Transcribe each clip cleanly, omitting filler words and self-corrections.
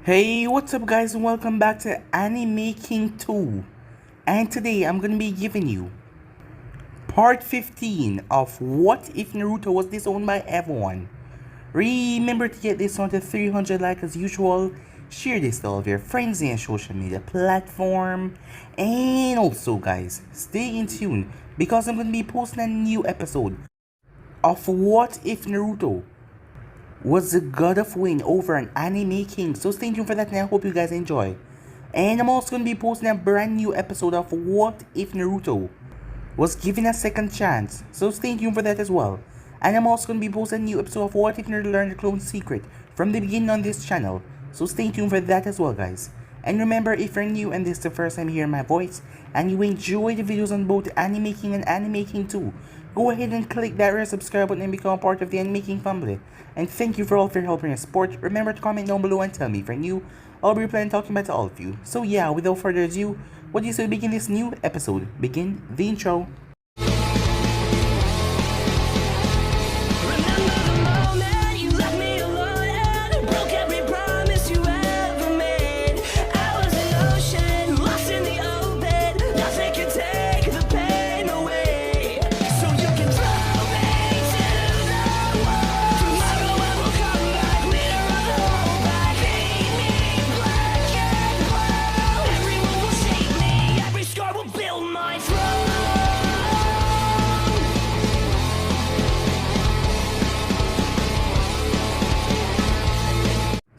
Hey, what's up guys, and welcome back to Anime King 2. And today I'm gonna be giving you part 15 of What If Naruto Was Disowned by Everyone. Remember to get this on to 300 likes as usual. Share this to all of your friends and social media platform. And also guys, stay in tune because I'm gonna be posting a new episode of What If Naruto Was the God of Win over an Anime King. So stay tuned for that, and I hope you guys enjoy. And I'm also going to be posting a brand new episode of What If Naruto Was Given a Second Chance. So stay tuned for that as well. And I'm also going to be posting a new episode of What If Naruto Learned the Clone Secret from the beginning on this channel. So stay tuned for that as well guys. And remember, if you're new and this is the first time hearing my voice and you enjoy the videos on both Anime King and Anime King 2, go ahead and click that red subscribe button and become a part of the Anime King family. And thank you for all for your help and your support. Remember to comment down below and tell me if you're new. I'll be replying talking back to all of you. So yeah, without further ado, what do you say we begin this new episode? Begin the intro.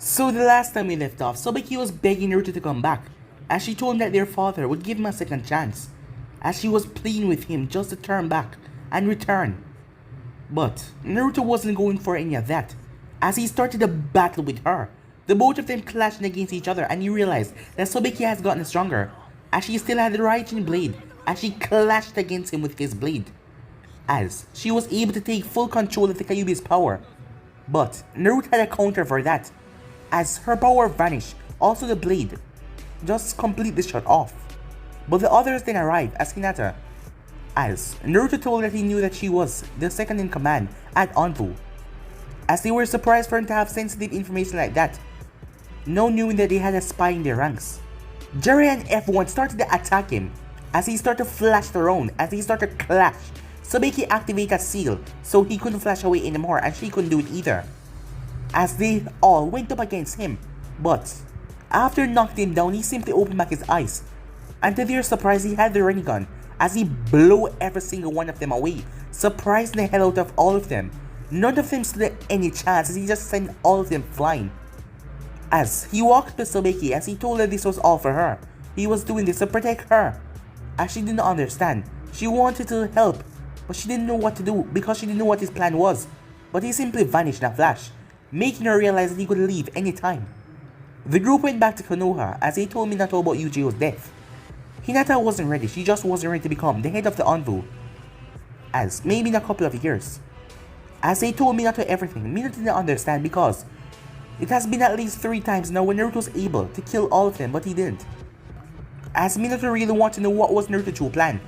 So the last time we left off, Sobiki was begging Naruto to come back, as she told him that their father would give him a second chance, as she was pleading with him just to turn back and return. But Naruto wasn't going for any of that, as he started a battle with her. The both of them clashed against each other, and he realized that Sobiki has gotten stronger, as she still had the Raijin blade, as she clashed against him with his blade, as she was able to take full control of the Kyuubi's power. But Naruto had a counter for that, as her power vanished, also the blade just completely shut off. But the others then arrived as Hinata, as Naruto told that he knew that she was the second in command at Anbu, as they were surprised for him to have sensitive information like that, no knowing that they had a spy in their ranks. Jerry and everyone started to attack him, as he started to flash around, as he started to clash. Sobiki activated a seal, so he couldn't flash away anymore, and she couldn't do it either, as they all went up against him. But after knocking him down, he simply opened back his eyes, and to their surprise he had the Rinnegan, as he blew every single one of them away, surprising the hell out of all of them. None of them stood any chance, as he just sent all of them flying. As he walked to Sobiki, as he told her this was all for her, he was doing this to protect her, as she did not understand. She wanted to help, but she didn't know what to do because she didn't know what his plan was. But he simply vanished in a flash, making her realize that he could leave anytime. The group went back to Konoha, as they told Minato about Yuji's death. Hinata wasn't ready, she just wasn't ready to become the head of the Anbu, as maybe in a couple of years. As they told Minato everything, Minato didn't understand because it has been at least 3 times now when Naruto was able to kill all of them, but he didn't. As Minato really wanted to know what was Naruto's true plan,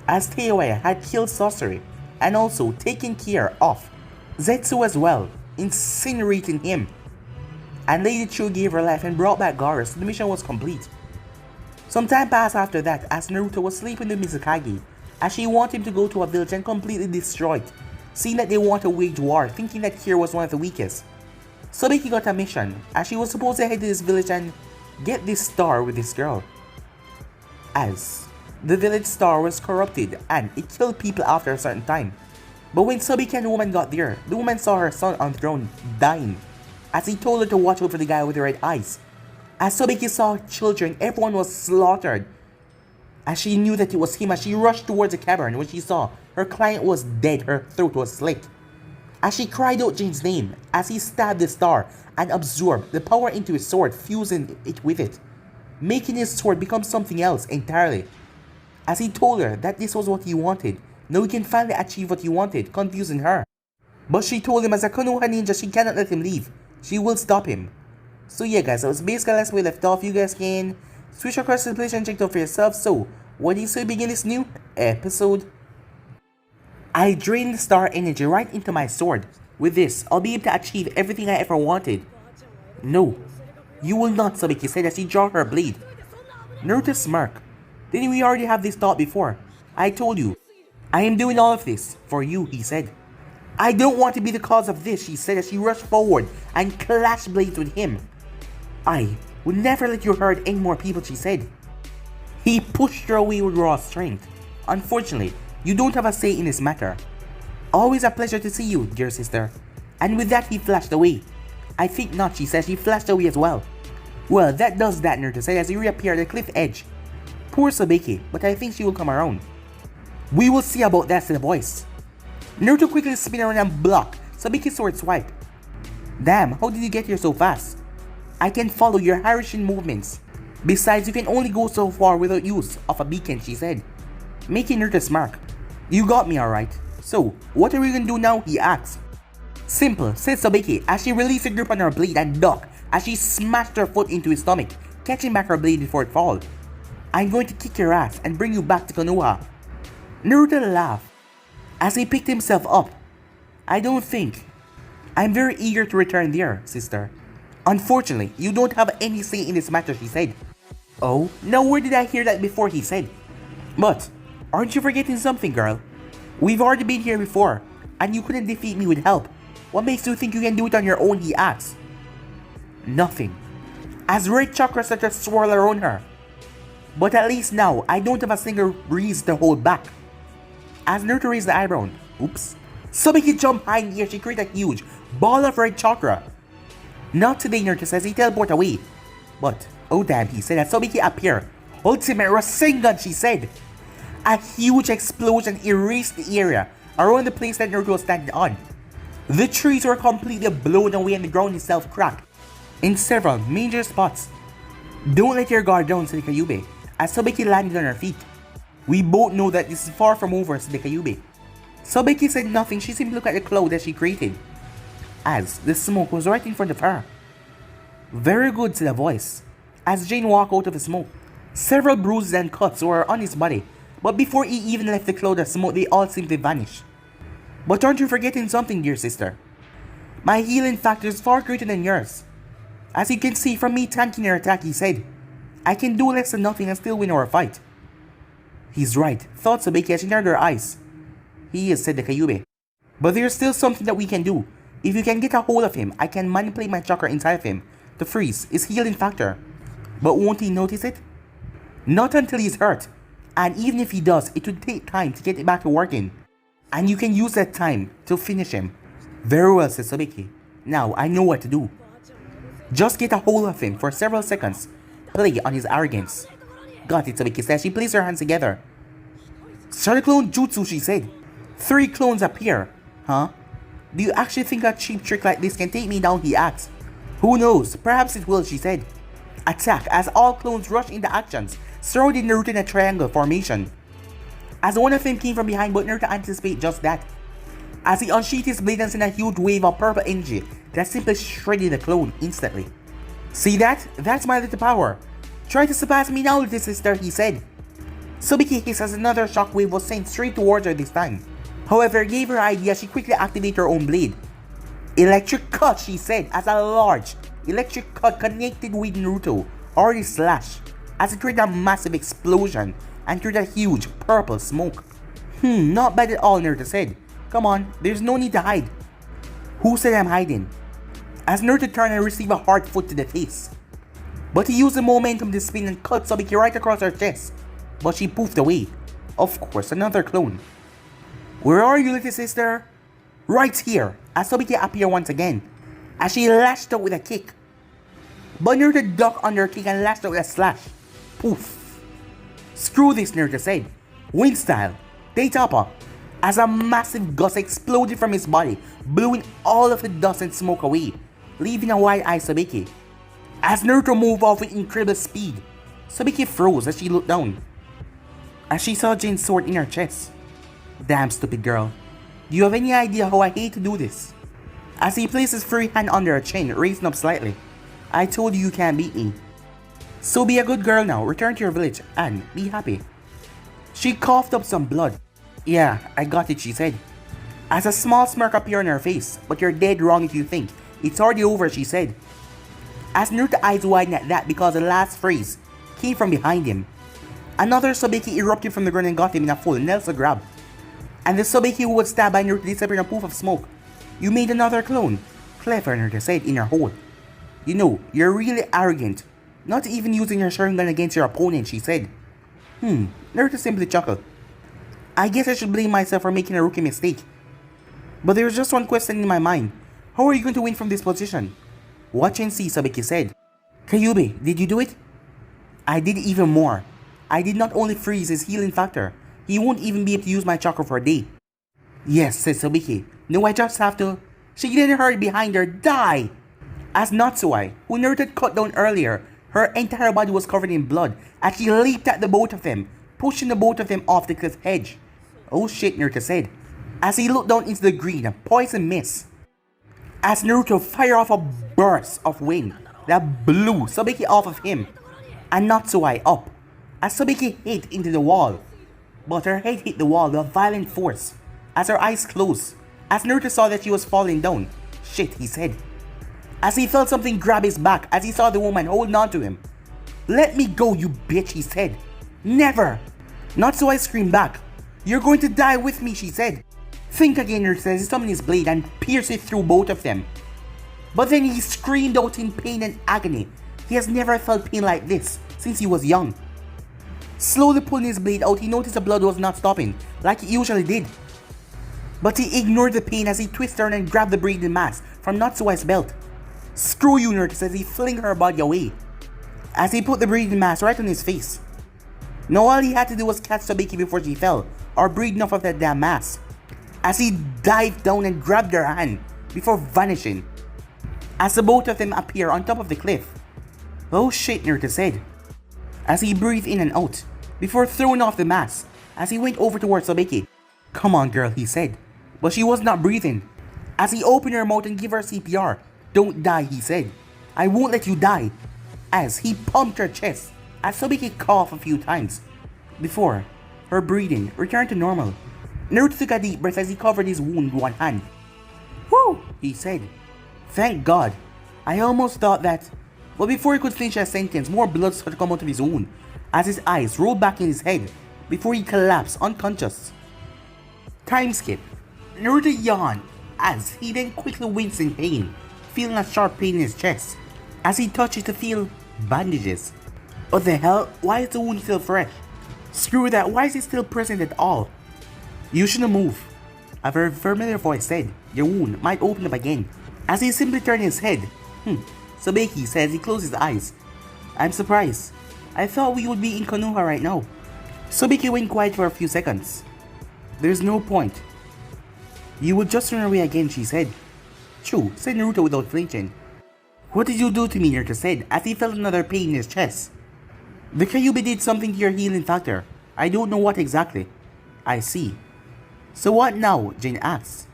as Teiwaya had killed Sorcery and also taken care of Zetsu as well, incinerating him, and Lady Chu gave her life and brought back Gaara, so the mission was complete. Some time passed after that, as Naruto was sleeping with Mizukage, as she wanted him to go to a village and completely destroy it, seeing that they want to wage war, thinking that Kira was one of the weakest. Sobiki got a mission, as she was supposed to head to this village and get this star with this girl, as the village star was corrupted and it killed people after a certain time. But when Sobiki and the woman got there, the woman saw her son on the throne dying, as he told her to watch out for the guy with the red eyes. As Sobiki saw children, everyone was slaughtered, as she knew that it was him, as she rushed towards the cavern when she saw her client was dead, her throat was slit. As she cried out Jane's name, as he stabbed the star and absorbed the power into his sword, fusing it with it, making his sword become something else entirely. As he told her that this was what he wanted, now he can finally achieve what he wanted, confusing her. But she told him as a Konoha ninja, she cannot let him leave. She will stop him. So yeah guys, that was basically last we left off. You guys can switch across the place and check it out for yourself. So, what do you say we begin this new episode? I drained the star energy right into my sword. With this, I'll be able to achieve everything I ever wanted. No, You will not, Sobiki said as she drew her blade. Naruto smirked. Didn't we already have this thought before? I told you. I am doing all of this for you, he said. I don't want to be the cause of this, she said as she rushed forward and clashed blades with him. I would never let you hurt any more people, she said. He pushed her away with raw strength. Unfortunately, you don't have a say in this matter. Always a pleasure to see you, dear sister. And with that, he flashed away. I think not, she said. She flashed away as well. Well, that does that, Naruto said as he reappeared at the cliff edge. Poor Sobiki, but I think she will come around. We will see about that, said the voice. Naruto quickly spin around and blocked Sobiki's sword swipe. Damn, how did you get here so fast? I can follow your Harishin movements. Besides, you can only go so far without use of a beacon, she said, making Naruto smirk. You got me alright. So, what are we gonna do now, he asked. Simple, said Sobiki as she released her grip on her blade and ducked as she smashed her foot into his stomach, catching back her blade before it fell. I'm going to kick your ass and bring you back to Konoha. Naruto laughed as he picked himself up. I don't think. I'm very eager to return there, sister. Unfortunately, you don't have any say in this matter, she said. Oh, now where did I hear that before, he said. But, aren't you forgetting something, girl? We've already been here before, and you couldn't defeat me with help. What makes you think you can do it on your own, he asked. Nothing. As red chakra started to swirl around her. But at least now, I don't have a single reason to hold back. As Naruto raised the eyebrow, oops. Sobiki jumped high in the air, she created a huge ball of red chakra. Not today, Naruto says, he teleported away. But, oh damn, he said as Sobiki appeared. Ultimate Rasengan, she said. A huge explosion erased the area around the place that Naruto was standing on. The trees were completely blown away and the ground itself cracked in several major spots. Don't let your guard down, said Kyubey, as Sobiki landed on her feet. We both know that this is far from over, said Kyubey. Sobiki said nothing, she simply looked at the cloud that she created, as the smoke was right in front of her. Very good, said a voice, as Jane walked out of the smoke. Several bruises and cuts were on his body, but before he even left the cloud of smoke, they all simply vanished. But aren't you forgetting something, dear sister? My healing factor is far greater than yours. As you can see from me tanking your attack, he said, I can do less than nothing and still win our fight. He's right, thought Sobiki as she narrowed her eyes. He is, said the Kyubey. But there's still something that we can do. If you can get a hold of him, I can manipulate my chakra inside of him to freeze his healing factor. But won't he notice it? Not until he's hurt. And even if he does, it would take time to get it back to working. And you can use that time to finish him. Very well, said Sobiki. Now I know what to do. Just get a hold of him for several seconds. Play on his arrogance. Got it, Sobiki said. She placed her hands together. Start a clone jutsu, she said. 3 clones appear. Huh? Do you actually think a cheap trick like this can take me down, he asked. Who knows? Perhaps it will, she said. Attack as all clones rushed into actions, surrounding Naruto in a triangle formation. As one of them came from behind, but Naruto anticipated just that. As he unsheathed his blade and sent a huge wave of purple energy that simply shredded the clone instantly. See that? That's my little power. Try to surpass me now, little sister, he said. Sobiki hissed as another shockwave was sent straight towards her this time. However, it gave her idea, she quickly activated her own blade. Electric cut, she said, as a large electric cut connected with Naruto, already slashed, as it created a massive explosion and created a huge purple smoke. Not bad at all, Naruto said. Come on, there's no need to hide. Who said I'm hiding? As Naruto turned and received a hard foot to the face. But he used the momentum to spin and cut Sobiki right across her chest. But she poofed away. Of course, another clone. Where are you, little sister? Right here, as Sobiki appeared once again, as she lashed out with a kick. But Naruto ducked under her kick and lashed out with a slash. Poof. Screw this, Naruto said. Wind style. Daytapa. As a massive gust exploded from his body, blowing all of the dust and smoke away, leaving a wide-eyed Sobiki. As Naruto moved off with incredible speed, Sobiki froze as she looked down, as she saw Jane's sword in her chest. Damn stupid girl. Do you have any idea how I hate to do this? As he placed his free hand under her chin, raising up slightly. I told you you can't beat me. So be a good girl now, return to your village, and be happy. She coughed up some blood. Yeah, I got it, she said. As a small smirk appeared on her face, but you're dead wrong if you think. It's already over, she said. As Naruto's eyes widened at that because the last phrase came from behind him. Another Sobiki erupted from the ground and got him in a full Nelson grab. And the Sobiki who was stabbed by Naruto disappeared in a poof of smoke. You made another clone. Clever, Naruto said in her hole. You know, you're really arrogant. Not even using your Sharingan against your opponent, she said. Naruto simply chuckled. I guess I should blame myself for making a rookie mistake. But there's just one question in my mind. How are you going to win from this position? Watch and see, Sobiki said. Kyuubi, did you do it? I did even more. I did not only freeze his healing factor, he won't even be able to use my chakra for a day. Yes, said Sobiki. No, I just have to... She didn't hurry behind her. Die! As Natsuai, who Naruto had cut down earlier, her entire body was covered in blood as she leaped at the both of them, pushing the both of them off the cliff edge. Oh shit, Naruto said, as he looked down into the green, poison mist. As Naruto fired off a burst of wind that blew Sobiki off of him, and Natsuai up, as Sobiki hit into the wall. But her head hit the wall with violent force, as her eyes closed, as Naruto saw that she was falling down. Shit, he said, as he felt something grab his back as he saw the woman holding on to him. Let me go, you bitch, he said. Never! Natsuai screamed back. You're going to die with me, she said. Think again, Naruto says, he summoned his blade and pierced it through both of them. But then he screamed out in pain and agony. He has never felt pain like this since he was young. Slowly pulling his blade out, he noticed the blood was not stopping, like it usually did. But he ignored the pain as he twisted her and grabbed the breathing mask from Natsuai's belt. Screw you, Naruto says, he flung her body away, as he put the breathing mask right on his face. Now all he had to do was catch Sobiki before she fell, or breathe enough of that damn mask, as he dived down and grabbed her hand before vanishing, as the both of them appear on top of the cliff. Oh shit, Naruto said, as he breathed in and out, before throwing off the mask, as he went over towards Sobiki. Come on girl, he said, but she was not breathing, as he opened her mouth and gave her CPR. Don't die, he said. I won't let you die, as he pumped her chest, as Sobiki coughed a few times, before her breathing returned to normal. Naruto took a deep breath as he covered his wound with one hand. Whew, he said. Thank God. I almost thought that... But before he could finish a sentence, more blood started to come out of his wound, as his eyes rolled back in his head, before he collapsed unconscious. Time skip. Naruto yawned, as he then quickly winced in pain, feeling a sharp pain in his chest, as he touched it to feel bandages. What the hell? Why is the wound still fresh? Screw that, why is it still present at all? You shouldn't move. A very familiar voice said, your wound might open up again, as he simply turned his head. Sobiki said as he closed his eyes. I'm surprised. I thought we would be in Konoha right now. Sobiki went quiet for a few seconds. There's no point. You would just run away again, she said. True, said Naruto without flinching. What did you do to me, Naruto said, as he felt another pain in his chest. The Kyuubi did something to your healing factor. I don't know what exactly. I see. So what now? Jane asked.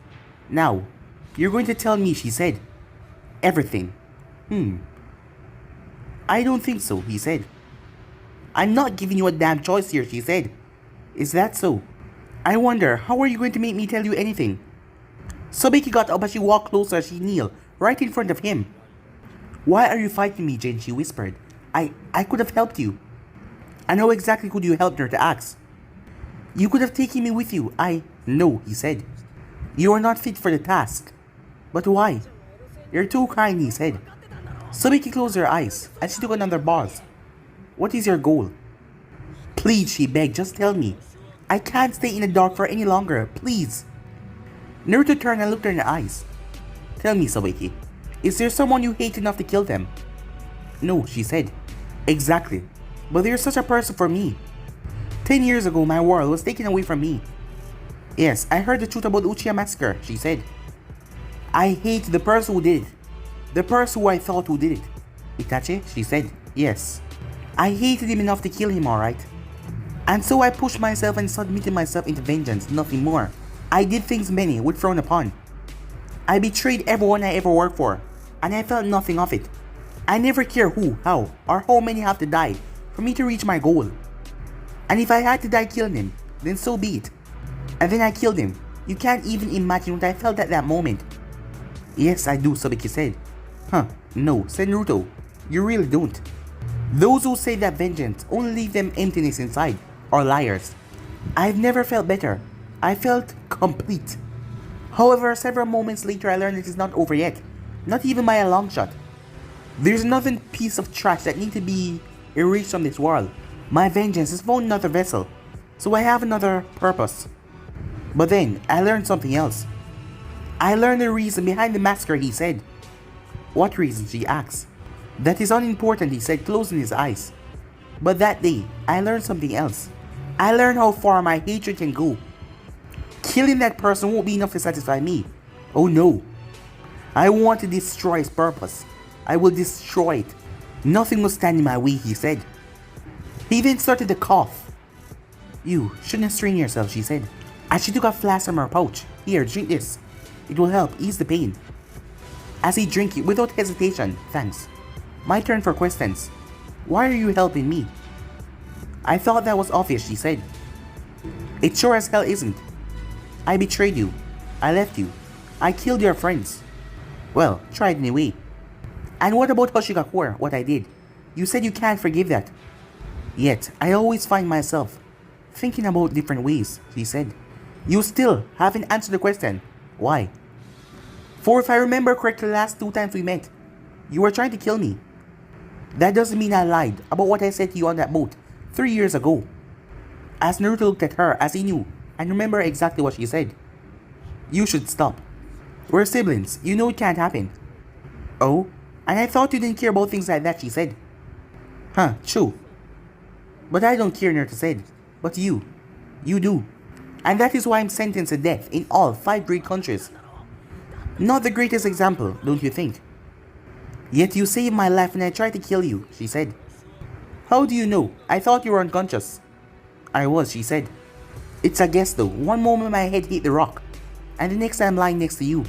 Now, you're going to tell me, she said. Everything. I don't think so, he said. I'm not giving you a damn choice here, she said. Is that so? I wonder, how are you going to make me tell you anything? Sobiki got up as she walked closer as she kneeled, right in front of him. Why are you fighting me, Jane? She whispered. I could have helped you. And how exactly could you help her to ask? You could have taken me with you. No, he said. You are not fit for the task. But why? You're too kind, he said. Sobiki closed her eyes as she took another pause. What is your goal? Please, she begged, just tell me. I can't stay in the dark for any longer, please. Naruto turned and looked her in the eyes. Tell me, Sobiki, is there someone you hate enough to kill them? No, she said. Exactly. But there's such a person for me. 10 years ago, my world was taken away from me. Yes, I heard the truth about the Uchiha massacre, she said. I hate the person who did it. The person who I thought who did it. Itachi, she said. Yes. I hated him enough to kill him, alright. And so I pushed myself and submitted myself into vengeance, nothing more. I did things many would frown upon. I betrayed everyone I ever worked for, and I felt nothing of it. I never care who, how, or how many have to die for me to reach my goal. And if I had to die killing him, then so be it. And then I killed him. You can't even imagine what I felt at that moment. Yes, I do, Sobiki said. No, said Naruto. You really don't. Those who say that vengeance only leave them emptiness inside are liars. I've never felt better. I felt complete. However, several moments later I learned it is not over yet. Not even by a long shot. There's another piece of trash that needs to be erased from this world. My vengeance has found another vessel, so I have another purpose. But then, I learned something else. I learned the reason behind the massacre, he said. What reason, she asked. That is unimportant, he said, closing his eyes. But that day, I learned something else. I learned how far my hatred can go. Killing that person won't be enough to satisfy me. Oh no. I want to destroy his purpose. I will destroy it. Nothing will stand in my way, he said. He then started to cough. You shouldn't strain yourself, she said. As she took a flask from her pouch. Here, drink this. It will help ease the pain. As he drank it without hesitation. Thanks. My turn for questions. Why are you helping me? I thought that was obvious, she said. It sure as hell isn't. I betrayed you. I left you. I killed your friends. Well, try it anyway. And what about Hoshigakure, what I did? You said you can't forgive that. Yet, I always find myself thinking about different ways, she said. You still haven't answered the question. Why? For if I remember correctly, the last 2 times we met, you were trying to kill me. That doesn't mean I lied about what I said to you on that boat 3 years ago. As Naruto looked at her as he knew and remembered exactly what she said. You should stop. We're siblings, you know it can't happen. Oh? And I thought you didn't care about things like that, she said. Huh, true. But I don't care, Naruto said. But you do. And that is why I'm sentenced to death in all 5 great countries. Not the greatest example, don't you think? Yet you saved my life when I tried to kill you, she said. How do you know? I thought you were unconscious. I was, she said. It's a guess though. One moment my head hit the rock, and the next I'm lying next to you.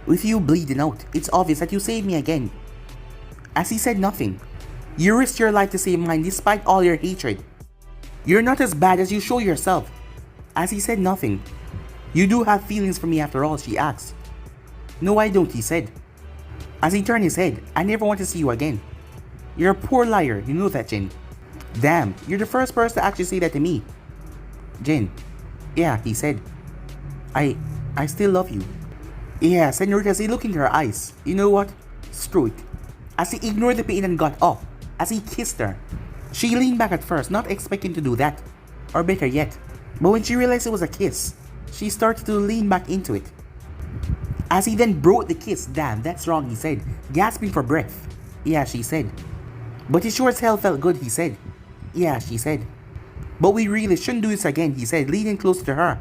With you bleeding out, it's obvious that you saved me again. As he said nothing, you risked your life to save mine despite all your hatred. You're not as bad as you show yourself. As he said nothing, you do have feelings for me after all, she asked. No, I don't, he said. As he turned his head, I never want to see you again. You're a poor liar, you know that, Jin. Damn, you're the first person to actually say that to me. Jin. Yeah, he said. I still love you. Yeah, said Naruto as he looked into her eyes. You know what? Screw it. As he ignored the pain and got up, as he kissed her. She leaned back at first, not expecting to do that. Or better yet. But when she realized it was a kiss, she started to lean back into it. As he then broke the kiss. Damn, that's wrong, he said, gasping for breath. Yeah, she said. But it sure as hell felt good, he said. Yeah, she said. But we really shouldn't do this again, he said, leaning closer to her.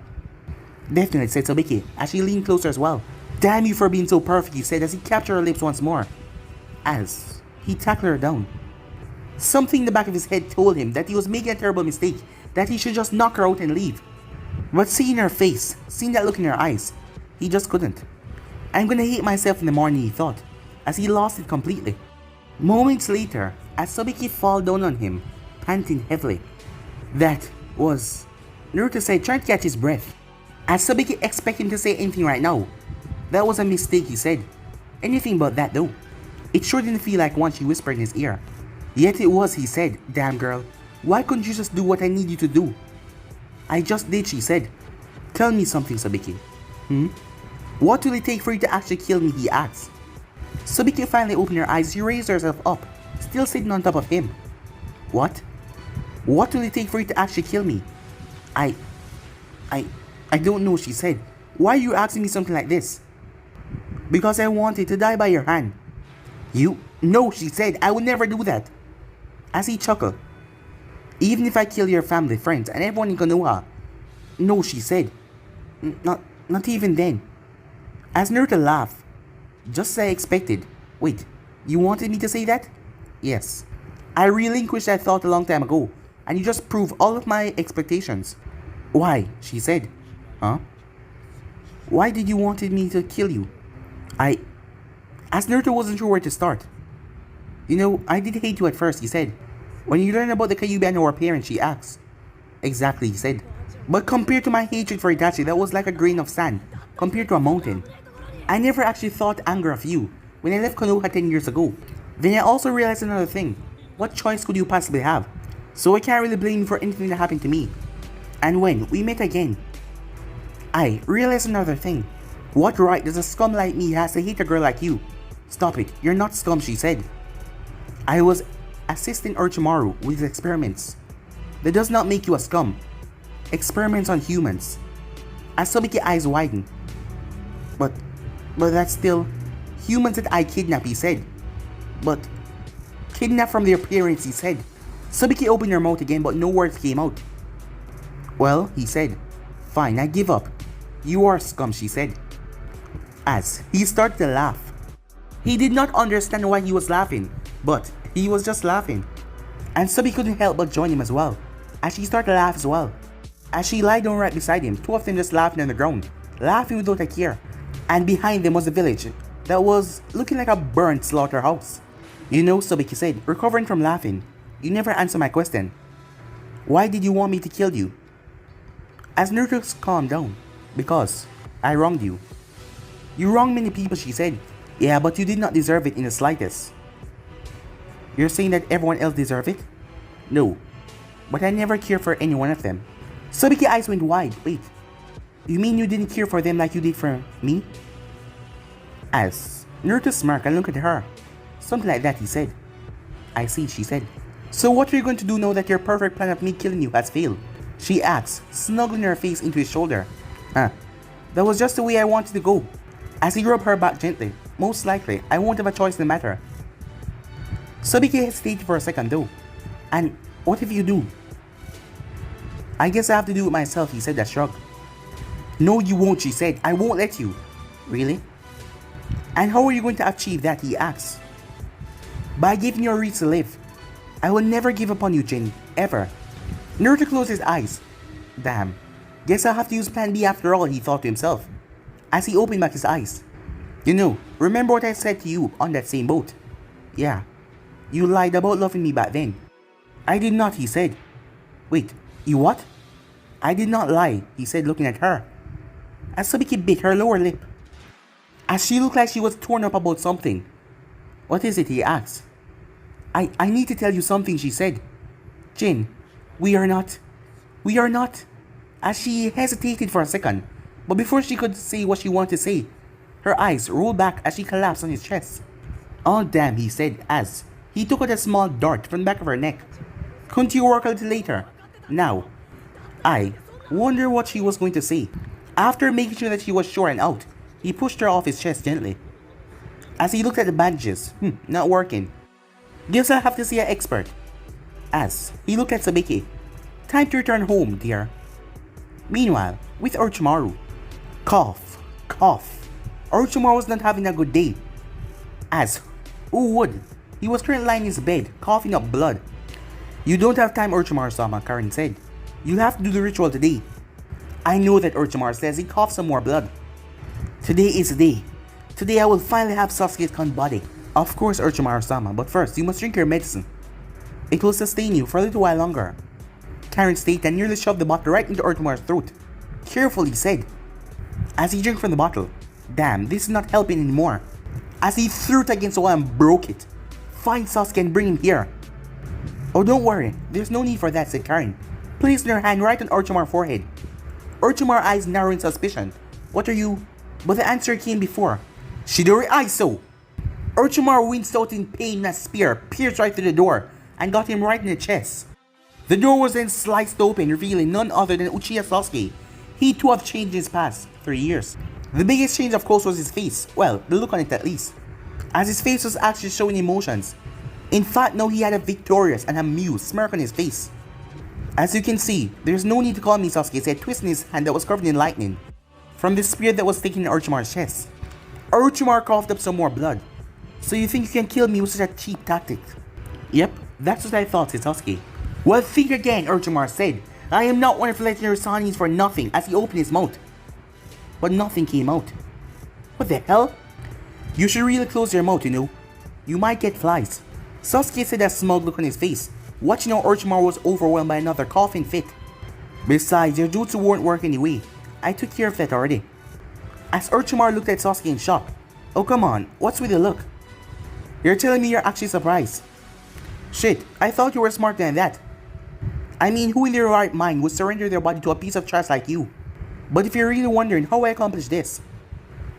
Definitely, said Sobiki, as she leaned closer as well. Damn you for being so perfect, he said as he captured her lips once more. As he tackled her down. Something in the back of his head told him that he was making a terrible mistake, that he should just knock her out and leave. But seeing her face, seeing that look in her eyes, he just couldn't. I'm gonna hate myself in the morning, he thought, as he lost it completely. Moments later, as Sobiki fell down on him, panting heavily. That was... Naruto said, trying to catch his breath. As Sobiki expected him to say anything right now. That was a mistake, he said. Anything but that though. It sure didn't feel like one, she whispered in his ear. Yet it was, he said. Damn girl, why couldn't you just do what I need you to do? I just did, she said. Tell me something, Sobiki. What will it take for you to actually kill me, he asked. Sobiki finally opened her eyes. She raised herself up, still sitting on top of him. What? What will it take for you to actually kill me? I don't know, she said. Why are you asking me something like this? Because I wanted to die by your hand. You? No, she said. I would never do that. As he chuckled. Even if I kill your family, friends, and everyone in Konoha. No, she said. Not even then. As Naruto laughed. Just as I expected. Wait, you wanted me to say that? Yes. I relinquished that thought a long time ago, and you just proved all of my expectations. Why? She said. Huh? Why did you want me to kill you? As Naruto wasn't sure where to start. You know, I did hate you at first, he said. When you learned about the Kyuubi and our parents, she asked. Exactly, he said. But compared to my hatred for Itachi, that was like a grain of sand, compared to a mountain. I never actually thought anger of you when I left Konoha 10 years ago. Then I also realized another thing. What choice could you possibly have? So I can't really blame you for anything that happened to me. And when we met again, I realized another thing. What right does a scum like me has to hate a girl like you? Stop it, you're not scum, she said. I was assisting Orochimaru with his experiments. That does not make you a scum. Experiments on humans. As Sobiki's eyes widened. But that's still humans that I kidnapped, he said. But kidnapped from their parents, he said. Sobiki opened her mouth again, but no words came out. Well, he said. Fine, I give up. You are scum, she said. As he started to laugh. He did not understand why he was laughing, but he was just laughing. And Sobiki couldn't help but join him as well, as she started to laugh as well. As she lied down right beside him, two of them just laughing on the ground, laughing without a care. And behind them was a village that was looking like a burnt slaughterhouse. You know, Sobiki said, recovering from laughing, you never answered my question. Why did you want me to kill you? As Naruto calmed down, because I wronged you. You wronged many people, she said. Yeah, but you did not deserve it in the slightest. You're saying that everyone else deserved it? No, but I never cared for any one of them. Sobiki's eyes went wide. Wait, you mean you didn't care for them like you did for me? As Naruto smirked and looked at her. Something like that, he said. I see, she said. So what are you going to do now that your perfect plan of me killing you has failed? She asked, snuggling her face into his shoulder. That was just the way I wanted to go. As he rubbed her back gently. Most likely, I won't have a choice in the matter. Sobiki hesitated for a second though. And what if you do? I guess I have to do it myself, he said, that shrug. No, you won't, she said. I won't let you. Really? And how are you going to achieve that, he asked. By giving you a reason to live. I will never give up on you, Jin. Ever. Naruto closed his eyes. Damn. Guess I'll have to use plan B after all, he thought to himself. As he opened back his eyes. You know, remember what I said to you on that same boat? Yeah. You lied about loving me back then. I did not, he said. Wait, you what? I did not lie, he said, looking at her. As Sobiki bit her lower lip. As she looked like she was torn up about something. What is it, he asked. I need to tell you something, she said. Jin, we are not. As she hesitated for a second, but before she could say what she wanted to say, her eyes rolled back as she collapsed on his chest. Oh damn, he said as he took out a small dart from the back of her neck. Couldn't you work a little later? Now. I wonder what she was going to say. After making sure that she was sure and out, he pushed her off his chest gently. As he looked at the bandages, not working. Guess I'll have to see an expert. As he looked at Sobiki. Time to return home, dear. Meanwhile, with Orochimaru. Cough. Orochimaru was not having a good day. As who would? He was currently lying in his bed, coughing up blood. You don't have time, Orochimaru-sama, Karen said. You'll have to do the ritual today. I know that, Orochimaru says. He coughed some more blood. Today is the day. Today I will finally have Sasuke's con body. Of course, Orochimaru-sama, but first you must drink your medicine. It will sustain you for a little while longer. Karen stated and nearly shoved the bottle right into Orochimaru's throat. Careful, he said. As he drank from the bottle. Damn, this is not helping anymore. As he threw it against the wall and broke it. Find Sasuke and bring him here. Oh, don't worry. There's no need for that, said Karen, placing her hand right on Orochimaru's forehead. Orochimaru's eyes narrowed in suspicion. What are you? But the answer came before. Shidori Aiso! Orochimaru winced out in pain as a spear pierced right through the door and got him right in the chest. The door was then sliced open, revealing none other than Uchiha Sasuke. He too had changed in his past 3 years. The biggest change of course was his face, well, the look on it at least, as his face was actually showing emotions. In fact, now he had a victorious and amused smirk on his face. As you can see, there's no need to call me, Sasuke said, twisting his hand that was covered in lightning from the spear that was sticking in Orochimaru's chest. Orochimaru coughed up some more blood. So you think you can kill me with such a cheap tactic? Yep, that's what I thought, said Sasuke. Well, think again, Orochimaru said. I am not one of the legendary Saiyans for nothing, as he opened his mouth. But nothing came out. What the hell? You should really close your mouth, you know. You might get flies. Sasuke said, a smug look on his face, watching how Orochimaru was overwhelmed by another coughing fit. Besides, your jutsu won't work anyway. I took care of that already. As Orochimaru looked at Sasuke in shock. Oh come on, what's with the look? You're telling me you're actually surprised? Shit, I thought you were smarter than that. I mean, who in their right mind would surrender their body to a piece of trash like you? But if you're really wondering how I accomplished this,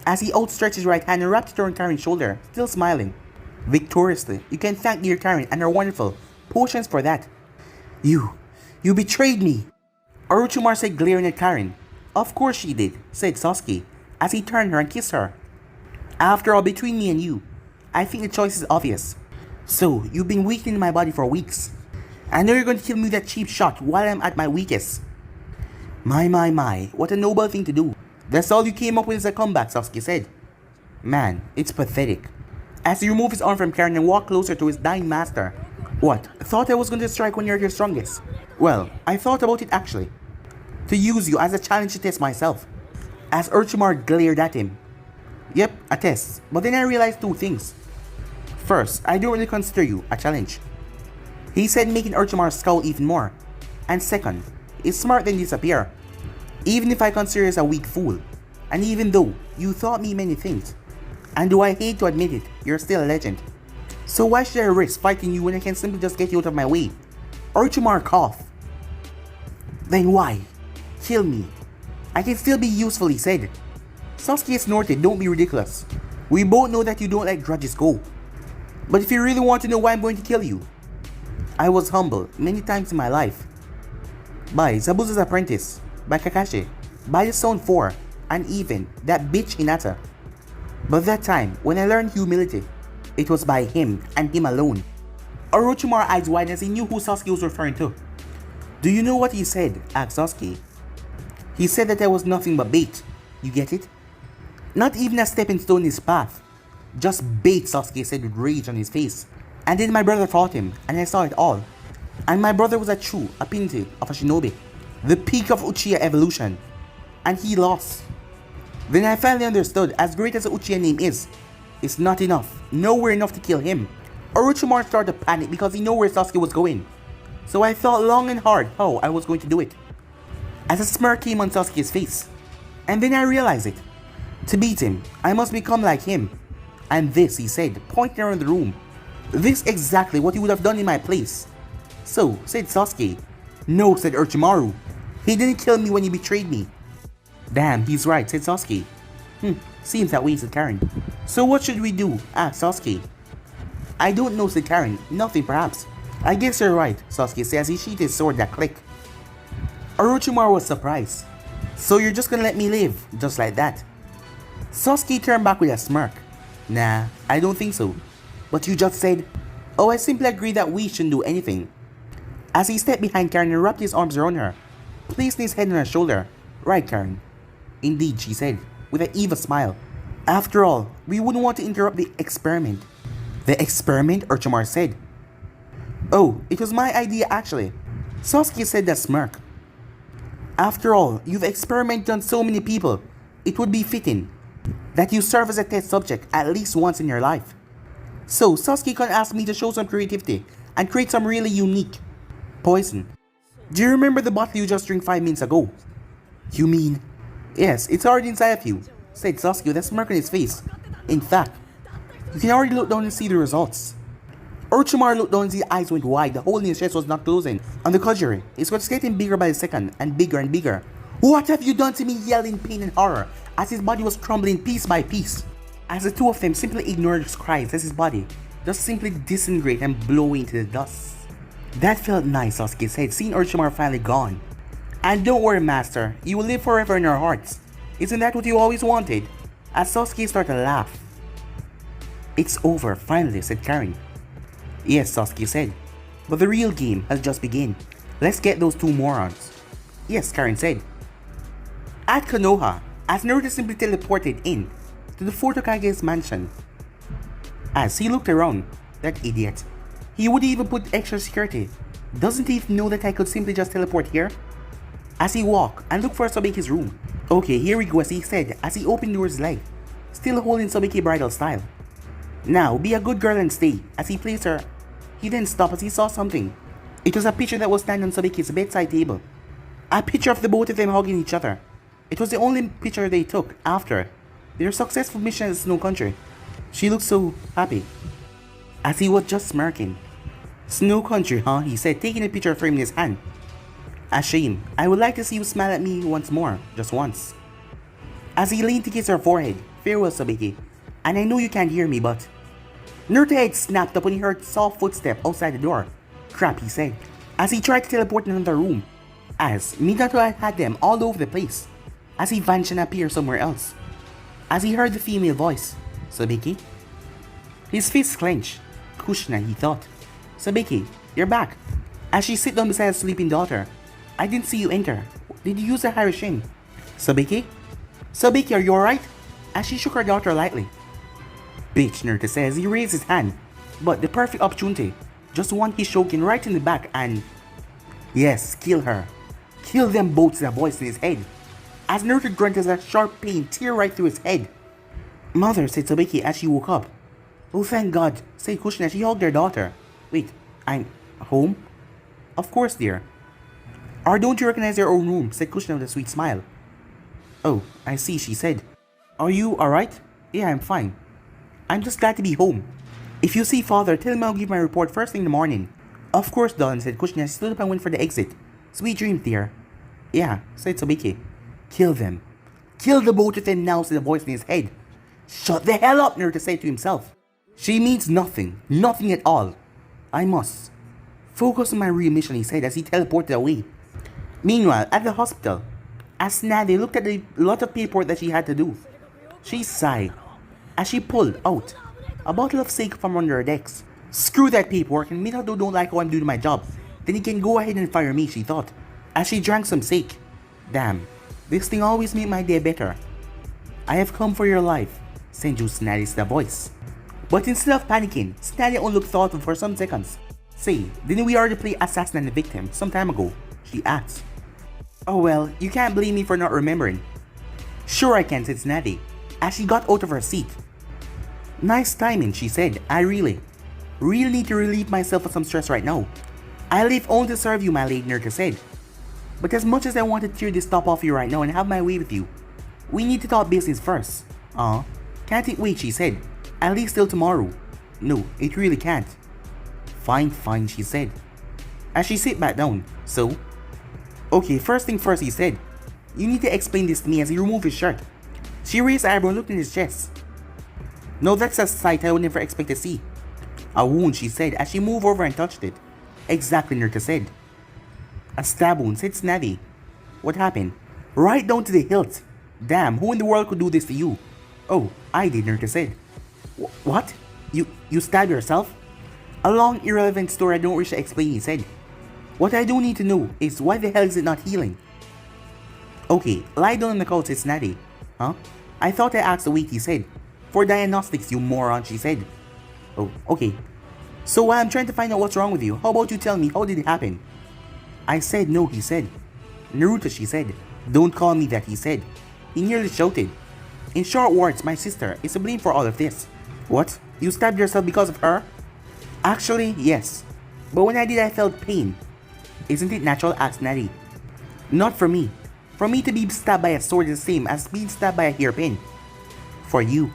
as he outstretched his right hand and wrapped it around Karen's shoulder, still smiling. Victoriously, you can thank dear Karen and her wonderful potions for that. You betrayed me! Orochimaru said, glaring at Karen. Of course she did, said Sasuke, as he turned her and kissed her. After all, between me and you, I think the choice is obvious. So, you've been weakening my body for weeks. I know you're going to kill me with that cheap shot while I'm at my weakest. My, what a noble thing to do. That's all you came up with as a comeback, Sasuke said. Man, it's pathetic. As he removed his arm from Karen and walked closer to his dying master. What, thought I was going to strike when you're at your strongest? Well, I thought about it actually. To use you as a challenge to test myself. As Orochimaru glared at him. Yep, a test. But then I realized two things. First, I don't really consider you a challenge. He said, making Orochimaru scowl even more. And second, it's smart than disappear. Even if I consider you as a weak fool. And even though you taught me many things. And though I hate to admit it, you're still a legend. So why should I risk fighting you when I can simply just get you out of my way? Orochimaru coughed. Then why? Kill me. I can still be useful, he said. Sasuke snorted, don't be ridiculous. We both know that you don't let grudges go. But if you really want to know why I'm going to kill you, I was humbled many times in my life. By Zabuza's apprentice, by Kakashi, by the Stone 4, and even that bitch Hinata. But that time, when I learned humility, it was by him and him alone. Orochimaru's eyes widened as he knew who Sasuke was referring to. Do you know what he said? Asked Sasuke. He said that I was nothing but bait. You get it? Not even a stepping stone in his path. Just bait, Sasuke said with rage on his face. And then my brother fought him, and I saw it all. And my brother was a pinnacle of a shinobi. The peak of Uchiha evolution. And he lost. Then I finally understood, as great as the Uchiha name is, it's not enough. Nowhere enough to kill him. Orochimaru started to panic because he knew where Sasuke was going. So I thought long and hard how I was going to do it. As a smirk came on Sasuke's face. And then I realized it. To beat him, I must become like him. And this, he said, pointing around the room. This exactly what you would have done in my place. So, said Sasuke. No, said Orochimaru. He didn't kill me when he betrayed me. Damn, he's right, said Sasuke. Seems that way, said Karen. So what should we do? Asked Sasuke. I don't know, said Karen. Nothing perhaps. I guess you're right, Sasuke said as he sheathed his sword that click. Orochimaru was surprised. So you're just gonna let me live, just like that? Sasuke turned back with a smirk. Nah, I don't think so. But you just said, oh, I simply agree that we shouldn't do anything. As he stepped behind Karen and wrapped his arms around her, placing his head on her shoulder. Right, Karen. Indeed, she said, with an evil smile. After all, we wouldn't want to interrupt the experiment. The experiment? Orochimaru said. Oh, it was my idea actually. Sasuke said that smirk. After all, you've experimented on so many people. It would be fitting that you serve as a test subject at least once in your life. So, Sasuke can ask me to show some creativity and create some really unique poison. Do you remember the bottle you just drank 5 minutes ago? You mean? Yes, it's already inside of you, said Sasuke with a smirk on his face. In fact, you can already look down and see the results. Orochimaru looked down and his eyes went wide. The hole in his chest was not closing. On the contrary, it was getting bigger by the second, and bigger and bigger. What have you done to me? He yelled in pain and horror, as his body was crumbling piece by piece. As the two of them simply ignored his cries as his body just simply disintegrated and blow into the dust. That felt nice, Sasuke said, seeing Orochimaru finally gone. And don't worry, Master, you will live forever in our hearts. Isn't that what you always wanted? As Sasuke started to laugh. It's over, finally, said Karen. Yes, Sasuke said, but the real game has just begun. Let's get those two morons. Yes, Karen said. At Konoha, as Naruto simply teleported in to the Fort Hokage's mansion. As he looked around, that idiot. He would even put extra security. Doesn't he even know that I could simply just teleport here? As he walked and looked for Sobiki's room. Okay, here we go, as he said as he opened doors leg, still holding Sobiki bridal style. Now, be a good girl and stay. As he placed her, he then stopped as he saw something. It was a picture that was standing on Sobiki's bedside table. A picture of the both of them hugging each other. It was the only picture they took after their successful mission in the Snow Country. She looked so happy. as he was just smirking. Snow Country, huh? He said, taking a picture frame in his hand. A shame. I would like to see you smile at me once more, just once. As he leaned to kiss her forehead. Farewell, Sobiki. And I know you can't hear me, but... Naruto's head snapped up when he heard soft footsteps outside the door. Crap, he said, as he tried to teleport in another room. As Minato had them all over the place. As he vanished and appeared somewhere else. As he heard the female voice. Sobiki? His fists clenched. Kushina, he thought. Sobiki, you're back. As she sat down beside her sleeping daughter. I didn't see you enter. Did you use a Harishim? Sobiki? Sobiki, are you alright? As she shook her daughter lightly. Bitch, Naruto says. He raised his hand. But the perfect opportunity. Just one hit Shokin right in the back and... Yes, kill her. Kill them both, said a voice in his head. As Naruto grunted as a sharp pain tear right through his head. Mother, said Sobiki as she woke up. Oh, thank God, said Kushina as she hugged her daughter. Wait, I'm home? Of course, dear. Or don't you recognize your own room, said Kushina with a sweet smile. Oh, I see, she said. Are you alright? Yeah, I'm fine. I'm just glad to be home. If you see father, tell him I'll give my report first thing in the morning. Of course, Don, said Kushina as she stood up and went for the exit. Sweet dreams, dear. Yeah, said Sobiki. Kill them. Kill the both of them now, said a voice in his head. Shut the hell up, Naruto said to himself. She means nothing. Nothing at all. I must focus on my real mission, he said as he teleported away. Meanwhile, at the hospital, as Nade looked at the lot of paperwork that she had to do, she sighed as she pulled out a bottle of sake from under her desk. Screw that paperwork, and Minato don't like how I'm doing my job. Then he can go ahead and fire me, she thought, as she drank some sake. Damn, this thing always made my day better. I have come for your life, Senju Snady's the voice. But instead of panicking, Snady only looked thoughtful for some seconds. Say, didn't we already play assassin and the victim some time ago? She asked. Oh well, you can't blame me for not remembering. Sure I can, said Snady, as she got out of her seat. Nice timing, she said. I really need to relieve myself of some stress right now. I live only to serve you, my lady, Naruto said. But as much as I want to tear this top off you right now and have my way with you, we need to talk business first. Can't it wait, she said. At least till tomorrow. No, it really can't. Fine, fine, she said, as she sat back down. So? Okay, first thing first, he said. You need to explain this to me as he removed his shirt. She raised her eyebrow and looked in his chest. No, that's a sight I would never expect to see. A wound, she said as she moved over and touched it. Exactly, Naruto said. A stab wound, said Snady. What happened? Right down to the hilt. Damn, who in the world could do this to you? Oh, I did, Naruto said. What? You stabbed yourself? A long, irrelevant story I don't wish to explain, he said. What I do need to know is why the hell is it not healing? Okay, lie down on the couch, said Snady. Huh? I thought I asked to wait, he said. For diagnostics, you moron, she said. Oh, okay. So while I'm trying to find out what's wrong with you, how about you tell me how did it happen? I said no, he said. Naruto, she said. Don't call me that, he said. He nearly shouted. In short words, my sister is to blame for all of this. What? You stabbed yourself because of her? Actually, yes. But when I did, I felt pain. Isn't it natural? Asked Natty. Not for me. For me to be stabbed by a sword is the same as being stabbed by a hairpin. For you.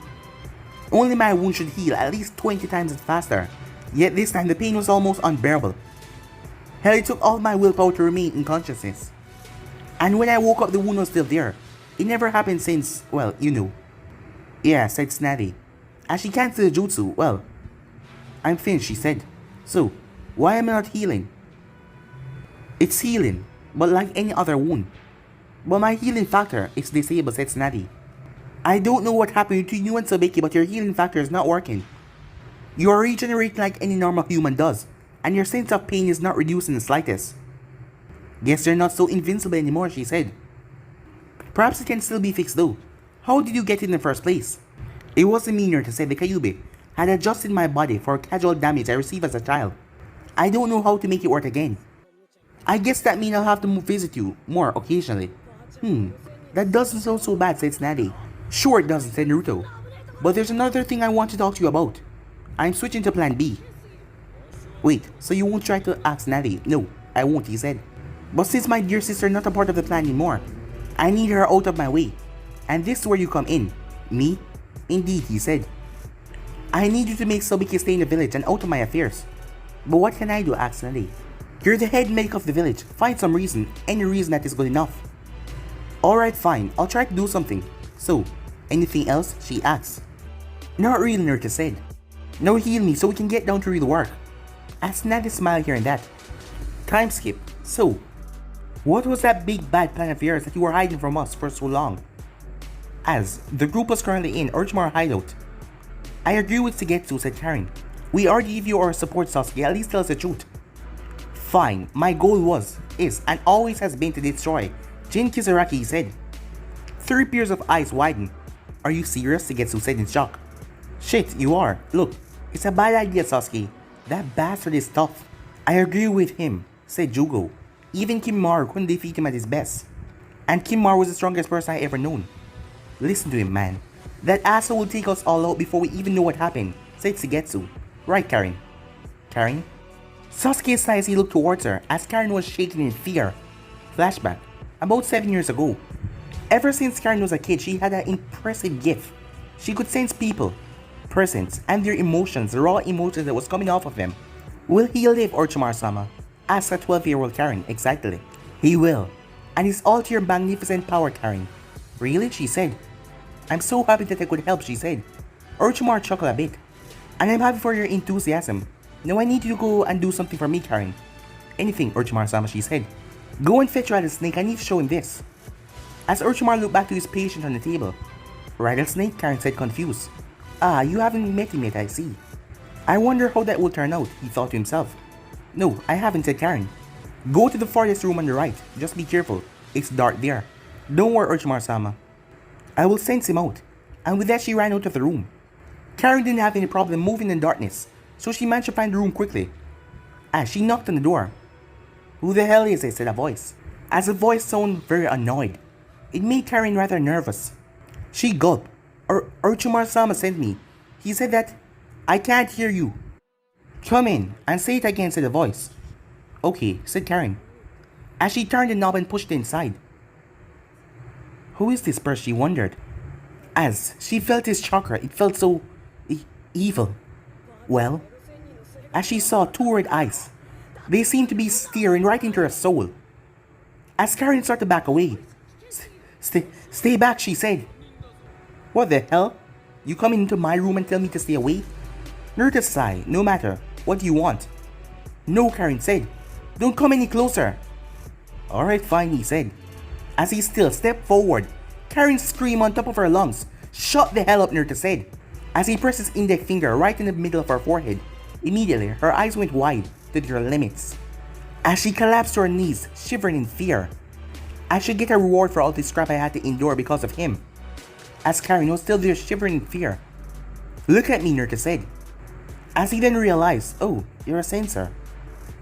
Only my wound should heal at least 20 times faster. Yet this time the pain was almost unbearable. Hell, it took all my willpower to remain in consciousness. And when I woke up, the wound was still there. It never happened since, well, you know. Yeah, said Snady. As she canceled the jutsu, well, I'm finished, she said. So, why am I not healing? It's healing, but like any other wound. But my healing factor is disabled, said Snady. I don't know what happened between you and Sobiki, but your healing factor is not working. You are regenerating like any normal human does, and your sense of pain is not reduced in the slightest. Guess you're not so invincible anymore, she said. Perhaps it can still be fixed though. How did you get it in the first place? It wasn't me, to say the Kyuubi had adjusted my body for casual damage I received as a child. I don't know how to make it work again. I guess that means I'll have to visit you more occasionally. That doesn't sound so bad, said Snady. Sure it doesn't, said Naruto. But there's another thing I want to talk to you about. I'm switching to plan B. Wait, so you won't try to ask Snady? No, I won't, he said. But since my dear sister is not a part of the plan anymore, I need her out of my way. And this is where you come in. Me? Indeed, he said. I need you to make Sobiki stay in the village and out of my affairs. But what can I do, asked Nade. You're the head medic of the village. Find some reason, any reason that is good enough. Alright, fine, I'll try to do something. So, anything else? She asked. Not really, Naruto said. Now heal me so we can get down to real work. As Nade smiled hearing that. Time skip. So, what was that big bad plan of yours that you were hiding from us for so long? As the group was currently in Orochimaru hideout. I agree with Suigetsu, said Karen. We already give you our support, Sasuke, at least tell us the truth. Fine, my goal was, is, and always has been to destroy Jin Kizaraki, he said. Three pairs of eyes widened. Are you serious? Suigetsu said in shock. Shit, you are. Look, it's a bad idea, Sasuke. That bastard is tough. I agree with him, said Jugo. Even Kimimaro couldn't defeat him at his best. And Kimimaro was the strongest person I ever known. Listen to him, man. That asshole will take us all out before we even know what happened, said Suigetsu. Right, Karen. Karen? Sasuke sighed as he looked towards her as Karen was shaking in fear. Flashback. About 7 years ago. Ever since Karen was a kid, she had an impressive gift. She could sense people, persons, and their emotions, the raw emotions that was coming off of them. Will he live, Orochimaru-sama? Asked a 12-year-old Karen excitedly. He will. And it's all to your magnificent power, Karen. Really? She said. I'm so happy that I could help, she said. Orochimaru chuckled a bit. And I'm happy for your enthusiasm. Now I need you to go and do something for me, Karen. Anything, Orochimaru-sama, she said. Go and fetch Rattlesnake, I need to show him this. As Orochimaru looked back to his patient on the table. Rattlesnake? Karen said, confused. Ah, you haven't met him yet, I see. I wonder how that will turn out, he thought to himself. No, I haven't, said Karen. Go to the farthest room on the right. Just be careful. It's dark there. Don't worry, Orochimaru-sama. I will sense him out. And with that, she ran out of the room. Karen didn't have any problem moving in darkness, so she managed to find the room quickly. As she knocked on the door. Who the hell is it? Said a voice. As the voice sounded very annoyed. It made Karen rather nervous. She gulped. Orochimaru-sama sent me. He said that I can't hear you. Come in and say it again, said the voice. Okay, said Karen. As she turned the knob and pushed it inside. Who is this person? She wondered. As she felt his chakra, it felt so evil. Well, as she saw two red eyes, they seemed to be staring right into her soul. As Karen started to back away. Stay back, she said. What the hell? You come into my room and tell me to stay away? Naruto sighed. No matter. What do you want? No, Karen said. Don't come any closer. Alright, fine, he said. As he still stepped forward, Karen screamed on top of her lungs. Shut the hell up, Naruto said. As he pressed his index finger right in the middle of her forehead, immediately her eyes went wide to their limits. As she collapsed to her knees, shivering in fear. I should get a reward for all this crap I had to endure because of him. As Karen was still there shivering in fear. Look at me, Naruto said. As he then realized, oh, you're a censor.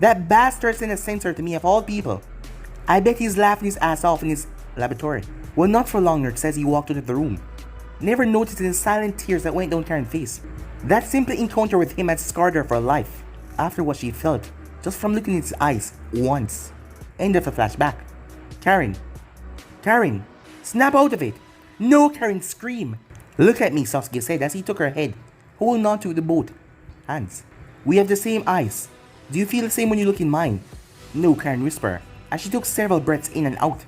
That bastard sent a censor to me of all people. I bet he's laughing his ass off in his laboratory. Well, not for long, Naruto says he walked out of the room. Never noticed the silent tears that went down Karen's face. That simple encounter with him had scarred her for life. After what she felt, just from looking in his eyes once. End of the flashback. Karen, snap out of it. No, Karen screamed. Look at me, Sasuke said as he took her head, holding on to the both hands. We have the same eyes. Do you feel the same when you look in mine? No, Karen whispered, as she took several breaths in and out.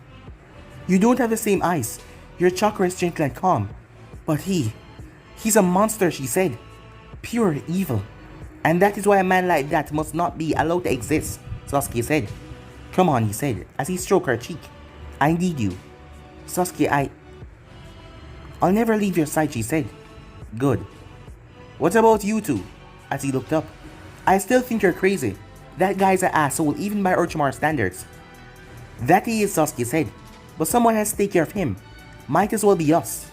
You don't have the same eyes. Your chakra is gentle and calm. But he's a monster, she said. Pure evil. And that is why a man like that must not be allowed to exist, Sasuke said. Come on, he said, as he stroked her cheek. I need you. Sasuke, I'll never leave your side, she said. Good. What about you two? As he looked up. I still think you're crazy. That guy's an asshole even by Orochimaru standards. That he is, Sasuke said. But someone has to take care of him. Might as well be us.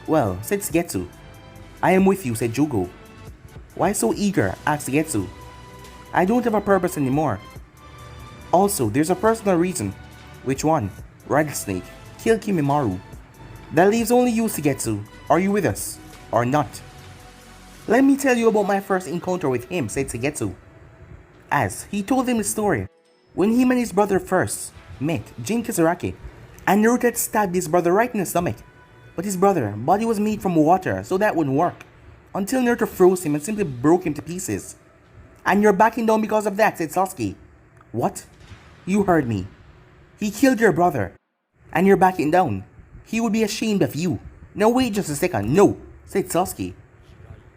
Well, said Suigetsu. I am with you, said Jugo. Why so eager? Asked Suigetsu. I don't have a purpose anymore. Also, there's a personal reason. Which one? Rattlesnake. Kill Kimimaro. That leaves only you, Suigetsu. Are you with us? Or not? Let me tell you about my first encounter with him, said Suigetsu. As he told him the story. When him and his brother first met Jin Kizaraki, and Naruto had stabbed his brother right in the stomach. But his brother body was made from water, so that wouldn't work. until Naruto froze him and simply broke him to pieces. And you're backing down because of that, said Sasuke. What? You heard me. He killed your brother. And you're backing down. He would be ashamed of you. Now wait just a second. No, said Sasuke.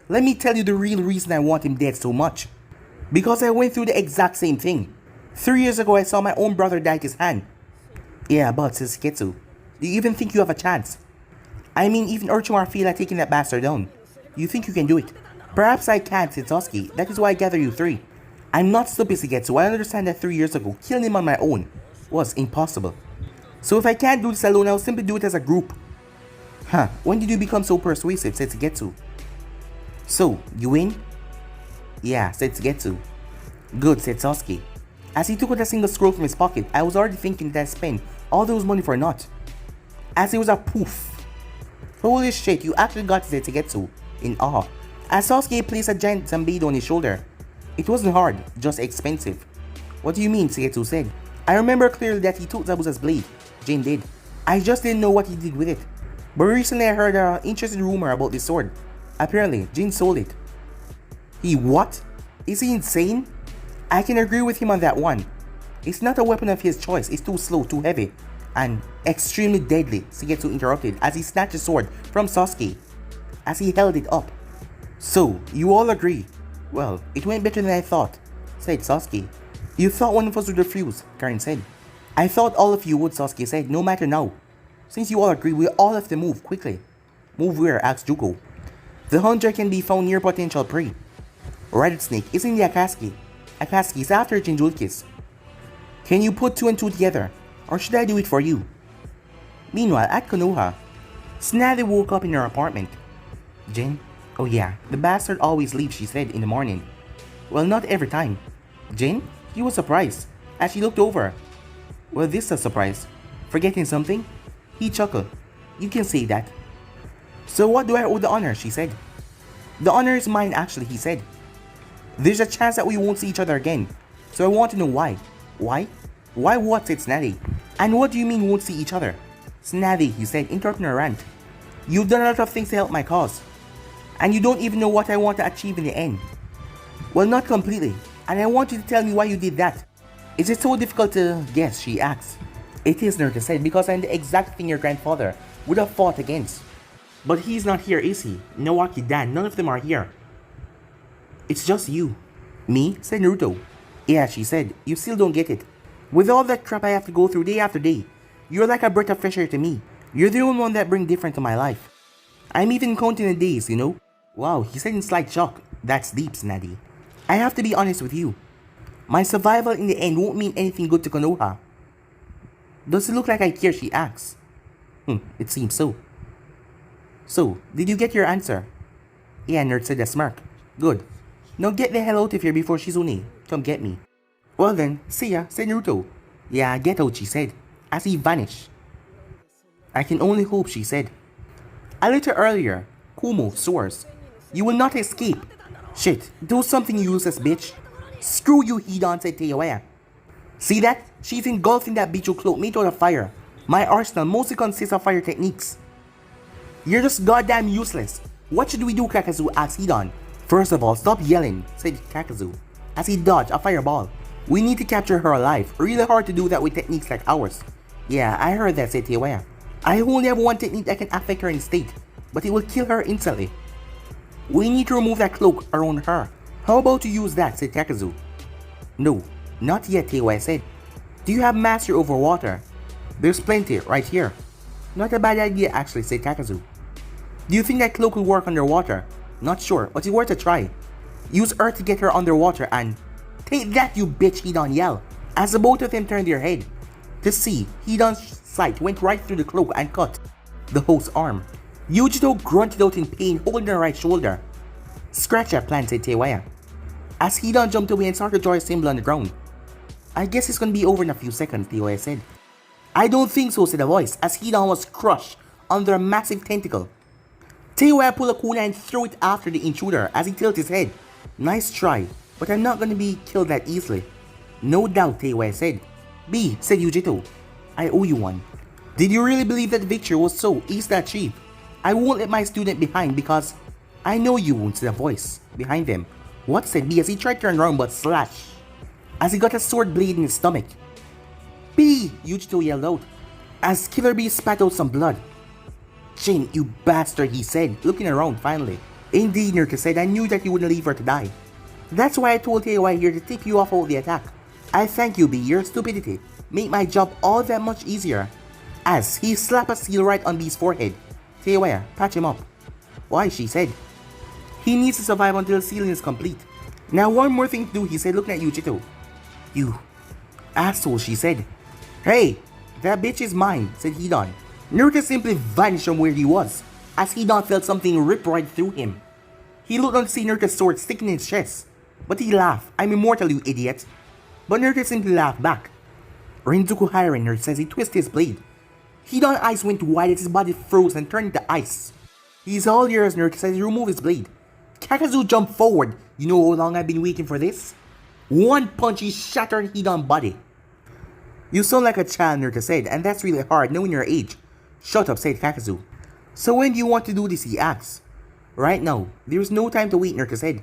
Let me tell you the real reason I want him dead so much. Because I went through the exact same thing. 3 years ago I saw my own brother die at his hand. Yeah, but said Seketsu, do you even think you have a chance? I mean, even Orochimaru feel like taking that bastard down. You think you can do it? Perhaps I can't, said Sasuke. That is why I gather you three. I'm not stupid, Seketsu. I understand that 3 years ago, killing him on my own was impossible. So if I can't do this alone, I'll simply do it as a group. Huh, when did you become so persuasive, said Seketsu. So, you win? Yeah, said Seketsu. Good, said Sasuke. As he took out a single scroll from his pocket, I was already thinking that I spent all those money for naught. As it was a poof. Holy shit, you actually got it, said Seketsu, in awe. As Sasuke placed a giant Zambido on his shoulder. It wasn't hard, just expensive. What do you mean, Seketsu said. I remember clearly that he took Zabuza's blade. Jin did. I just didn't know what he did with it. But recently I heard an interesting rumor about this sword. Apparently, Jin sold it. He what? Is he insane? I can agree with him on that one. It's not a weapon of his choice. It's too slow, too heavy, and extremely deadly, Seketsu interrupted as he snatched the sword from Sasuke as he held it up. So, you all agree? Well, it went better than I thought, said Sasuke. You thought one of us would refuse, Karin said. I thought all of you would, Sasuke said. No matter now. Since you all agree, we all have to move quickly. Move where? Asked Juko. The hunter can be found near potential prey. Rattlesnake is in the Akatsuki. Akatsuki is after Jinchurikis. Can you put 2 and 2 together? Or should I do it for you? Meanwhile, at Konoha, Tsunade woke up in her apartment. Jin? Oh yeah, the bastard always leaves, she said in the morning. Well, not every time. Jin? He was surprised as she looked over. Well, this is a surprise. Forgetting something? He chuckled. You can say that. So what do I owe the honor, she said. The honor is mine actually, he said. There's a chance that we won't see each other again. So I want to know why. Why? Why what, said Tsunade. And what do you mean won't see each other? Tsunade, he said, interrupting her rant. You've done a lot of things to help my cause. And you don't even know what I want to achieve in the end. Well, not completely. And I want you to tell me why you did that. Is it so difficult to guess, she asked. It is, Naruto said, because I'm the exact thing your grandfather would have fought against. But he's not here, is he? Nawaki, Dan, none of them are here. It's just you. Me? Said Naruto. Yeah, she said, you still don't get it. With all that crap I have to go through day after day, you're like a breath of fresh air to me. You're the only one that brings different to my life. I'm even counting the days, you know? Wow, he said in slight shock. That's deep, Tsunade. I have to be honest with you. My survival in the end won't mean anything good to Konoha. Does it look like I care, she asks. It seems so. So, did you get your answer? Yeah, Nerd said a smirk. Good. Now get the hell out of here before Shizune. Come get me. Well then, see ya, said Naruto. Yeah, get out, she said, as he vanished. I can only hope, she said. A little earlier, Kumo soars. You will not escape. Shit, do something, you useless bitch. Screw you, Hidan, said Teiwaya. See that? She's engulfed in that Bichu cloak made out of fire. My arsenal mostly consists of fire techniques. You're just goddamn useless. What should we do, Kakazu? Asked Hidan. First of all, stop yelling, said Kakazu, as he dodged a fireball. We need to capture her alive. Really hard to do that with techniques like ours. Yeah, I heard that, said Teiwaya. I only have one technique that can affect her instate, but it will kill her instantly. We need to remove that cloak around her. How about you use that, said Kakazu. No, not yet, Teiwaya said. Do you have mastery over water? There's plenty right here. Not a bad idea actually, said Kakazu. Do you think that cloak will work underwater? Not sure, but it's worth a try. Use earth to get her underwater and... Take that, you bitch, Hidan yelled, as the both of them turned their head. To see, Hidan's sight went right through the cloak and cut the host's arm. Yujito grunted out in pain, holding her right shoulder. Scratch that plan, said Teiwaya, as Hidan jumped away and started to draw a symbol on the ground. I guess it's gonna be over in a few seconds, Teiwaya said. I don't think so, said a voice, as Hidan was crushed under a massive tentacle. Teiwaya pulled a kunai and threw it after the intruder as he tilted his head. Nice try, but I'm not gonna be killed that easily. No doubt, Teiwaya said. B, said Yujito. I owe you one. Did you really believe that victory was so easy to achieve? I won't let my student behind because I know you won't, said a voice behind them. What, said B as he tried to turn around but slash. As he got a sword blade in his stomach. B! Yujito yelled out, as Killer B spat out some blood. Jin, you bastard, he said, looking around finally. Indeed, Naruto said, I knew that you wouldn't leave her to die. That's why I told Teiwai here to tip you off about the attack. I thank you, B, your stupidity made my job all that much easier. As he slapped a seal right on B's forehead. Teiwai, patch him up. Why, she said. He needs to survive until sealing is complete. Now one more thing to do, he said, looking at Yujito. You asshole, she said. Hey, that bitch is mine, said Hidan. Naruto simply vanished from where he was, as Hidan felt something rip right through him. He looked on to see Naruto's sword sticking in his chest, but he laughed, I'm immortal, you idiot. But Naruto simply laughed back. Rinzuku Hiren, Naruto says, he twisted his blade. Hidan's eyes went wide as his body froze and turned into ice. He's all yours, Naruto says, he removed his blade. Kakazu jumped forward. You know how long I've been waiting for this? One punch, he shattered Hidan's body. You sound like a child, Naruto said, and that's really hard knowing your age. Shut up, said Kakazu. So when do you want to do this, he asked. Right now. There's no time to wait, Naruto said.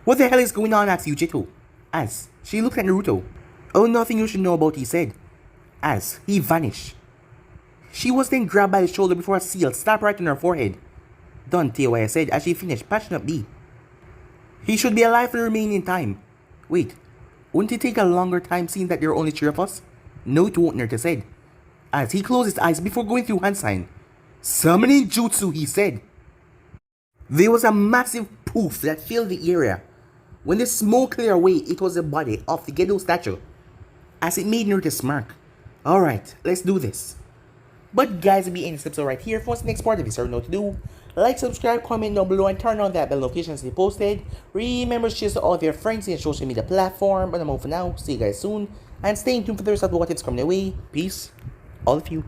What the hell is going on, asked Yujito. As she looked at Naruto. Oh, nothing you should know about, he said. As he vanished. She was then grabbed by the shoulder before a seal slapped right on her forehead. Done, Teiwai said as she finished patching up B. He should be alive for the remaining time. Wait, wouldn't it take a longer time seeing that there are only 3 of us? No, it won't, Naruto said. As he closed his eyes before going through hand sign. Summoning jutsu, he said. There was a massive poof that filled the area. When the smoke cleared away, it was the body of the Gedo statue. As it made Naruto smirk. Alright, let's do this. But guys, we'll be ending this episode right here. For what's the next part, if you already know what to do, like, subscribe, comment down below, and turn on that bell notifications to be posted. Remember to share to all of your friends in social media platform. But I'm out for now. See you guys soon. And stay tuned for the rest of the what ifs coming your way. Peace. All of you.